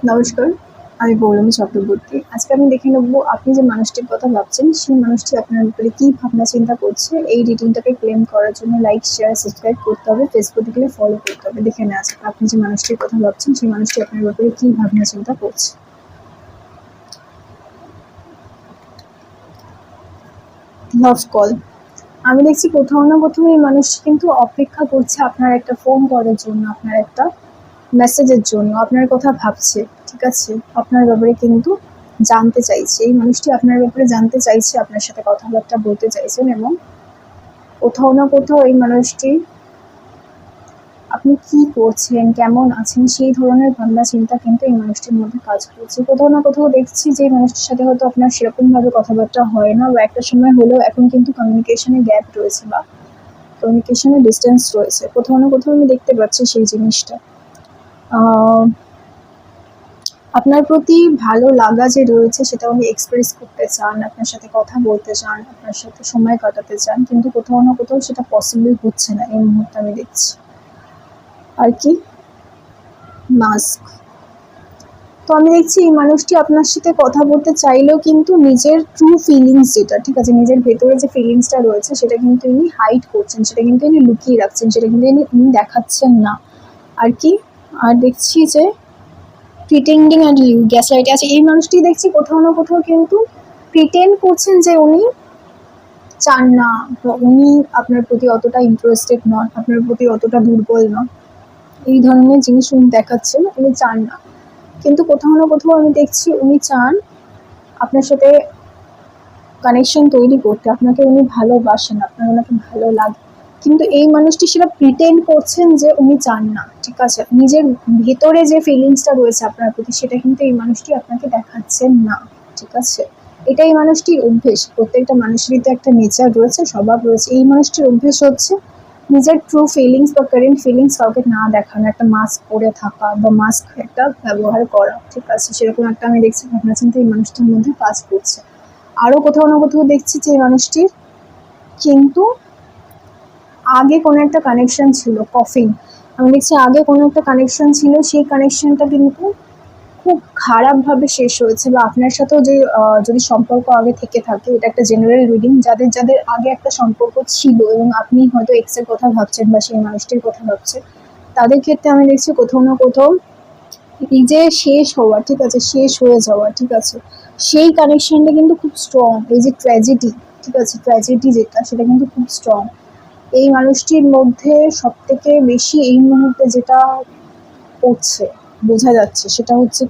নমস্কার, আমি পৌলমী চক্রবর্তী। আজকে আমি দেখে নেবো আপনি যে মানুষটির কথা ভাবছেন, সেই মানুষটি আপনার ব্যাপারে কী ভাবনা চিন্তা করছে। এই রিডিংটাকে ক্লেম করার জন্য লাইক, শেয়ার, সাবস্ক্রাইব করতে হবে, ফেসবুকে গেলে ফলো করতে হবে। দেখে নেওয়া যাক আপনি যে মানুষটির কথা ভাবছেন, সেই মানুষটি আপনার ব্যাপারে কী ভাবনা চিন্তা করছে। লাভ কল। আমি দেখছি কোথাও না কোথাও এই মানুষটি কিন্তু অপেক্ষা করছে আপনার একটা ফোন কলের জন্য, আপনার একটা মেসেজের জন্য, আপনার কথা ভাবছে। ঠিক আছে, আপনার ব্যাপারে কিন্তু জানতে চাইছে। এই মানুষটি আপনার ব্যাপারে জানতে চাইছে, আপনার সাথে কথাবার্তা বলতে চাইছেন, এবং কোথাও না কোথাও এই মানুষটি আপনি কি করছেন, কেমন আছেন, সেই ধরনের ভাবনা চিন্তা কিন্তু এই মানুষটির মধ্যে কাজ করছে। কোথাও না কোথাও দেখছি যে এই মানুষটির সাথে হয়তো আপনার সেরকমভাবে কথাবার্তা হয় না, বা একটা সময় হলেও এখন কিন্তু কমিউনিকেশনে গ্যাপ রয়েছে, বা কমিউনিকেশনে ডিস্টেন্স রয়েছে। কোথাও না কোথাও আমি দেখতে পাচ্ছি সেই জিনিসটা। আপনার প্রতি ভালো লাগা যে রয়েছে সেটা উনি এক্সপ্রেস করতে চান, আপনার সাথে কথা বলতে চান, আপনার সাথে সময় কাটাতে চান, কিন্তু কোথাও না কোথাও সেটা পসিবল হচ্ছে না এই মুহূর্তে আমি দেখছি। আর কি, মাস্ক। তো আমি দেখছি এই মানুষটি আপনার সাথে কথা বলতে চাইলেও কিন্তু নিজের ট্রু ফিলিংস, যেটা ঠিক আছে, নিজের ভেতরে যে ফিলিংসটা রয়েছে সেটা কিন্তু ইনি হাইড করছেন, সেটা কিন্তু ইনি লুকিয়ে রাখছেন, সেটা কিন্তু ইনি দেখাচ্ছেন না। আর কি, আর দেখছি যে প্রিটেন্ডিং অ্যান্ড গ্যাসলাইট আছে। এই মানুষটি দেখছি কোথাও না কোথাও কিন্তু প্রিটেন্ড করছেন যে উনি চান না, বা উনি আপনার প্রতি অতটা ইন্টারেস্টেড নন, আপনার প্রতি অতটা দুর্বল নন, এই ধরনের জিনিস উনি দেখাচ্ছেন, উনি চান না। কিন্তু কোথাও না কোথাও আমি দেখছি উনি চান আপনার সাথে কানেকশন তৈরি করতে, আপনাকে উনি ভালোবাসেন, আপনার ওনাকে ভালো লাগে, কিন্তু এই মানুষটি সেটা প্রিটেন্ড করছেন যে উনি চান না। ঠিক আছে, নিজের ভেতরে যে ফিলিংসটা রয়েছে আপনার প্রতি সেটা কিন্তু এই মানুষটি আপনাকে দেখাচ্ছেন না। ঠিক আছে, এটাই মানুষটির অভ্যেস। প্রত্যেকটা মানুষেরই তো একটা নেচার রয়েছে, স্বভাব রয়েছে। এই মানুষটির অভ্যেস হচ্ছে নিজের ট্রু ফিলিংস বা কারেন্ট ফিলিংস কাউকে না দেখানো, একটা মাস্ক পরে থাকা বা মাস্ক একটা ব্যবহার করা। ঠিক আছে, সেরকম একটা আমি দেখছি ভাবনা চিন্তা এই মানুষটির মধ্যে কাজ করছে। আরও কোথাও না কোথাও দেখছি যে মানুষটির কিন্তু আগে কোনো একটা কানেকশন ছিল, কফিং। আমি দেখছি আগে কোনো একটা কানেকশন ছিল, সেই কানেকশনটা কিন্তু খুব খারাপভাবে শেষ হয়েছে, বা আপনার সাথেও যে যদি সম্পর্ক আগে থেকে থাকে, এটা একটা জেনারেল রিডিং, যাদের যাদের আগে একটা সম্পর্ক ছিল এবং আপনি হয়তো এক্সের কথা ভাবছেন বা সেই মানুষটির কথা ভাবছেন, তাদের ক্ষেত্রে আমি দেখছি কোথাও না কোথাও এই যে শেষ হওয়া, ঠিক আছে, শেষ হয়ে যাওয়া, ঠিক আছে, সেই কানেকশনটা কিন্তু খুব স্ট্রং। এই যে ট্র্যাজেডি, ঠিক আছে, ট্র্যাজেডি যেটা, সেটা কিন্তু খুব স্ট্রং এই মানুষটির মধ্যে। সব থেকে বেশি এই মুহূর্তে যেটা করছে বোঝা যাচ্ছে সেটা হচ্ছে